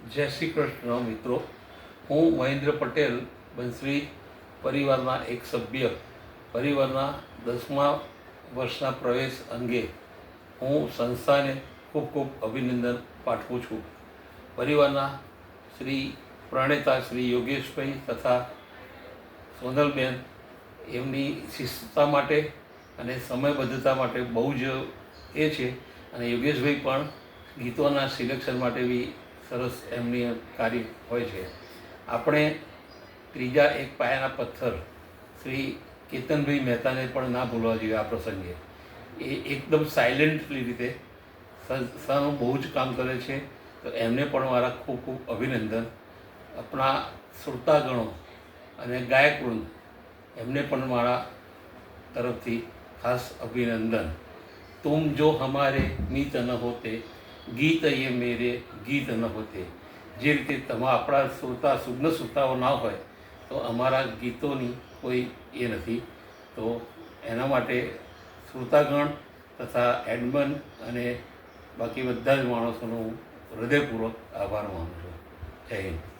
જય શ્રી કૃષ્ણ મિત્રો, હું મહેન્દ્ર પટેલ બંસરી પરિવારના એક સભ્ય. પરિવારના 10મા વર્ષના પ્રવેશ અંગે હું સંસ્થાને ખૂબ ખૂબ અભિનંદન પાઠવું છું. પરિવારના શ્રી પ્રણેતા શ્રી યોગેશભાઈ તથા સોનલબેન એમની શિસ્તતા માટે અને સમયબદ્ધતા માટે બહુ જ એ છે, અને યોગેશભાઈ પણ ગીતોના સિલેક્શન માટે બી સરસ એમની કાર્ય હોય છે. આપણે ત્રીજા એક પાયાના પથ્થર શ્રી કેતનભાઈ મહેતાને પણ ના ભૂલવા જોઈએ. આ પ્રસંગે એ એકદમ સાયલેન્ટલી રીતે સંસ્થાનું બહુ જ કામ કરે છે, તો એમને પણ મારા ખૂબ ખૂબ અભિનંદન. આપણા શ્રોતાગણો અને ગાયકવૃંદ એમને પણ મારા તરફથી ખાસ અભિનંદન. તુમ જો હમારે મીત ન હોતે, ગીત એ મેરે ગીત ન હોતે. જે રીતે આપણા શ્રોતા સુગ્ન શ્રોતાઓ ના હોય તો અમારા ગીતોની કોઈ એ નથી. તો એના માટે શ્રોતાગણ તથા એડમન અને બાકી બધા જ માણસોનો હું હૃદયપૂર્વક આભાર માનું છું. જય હિન્દ.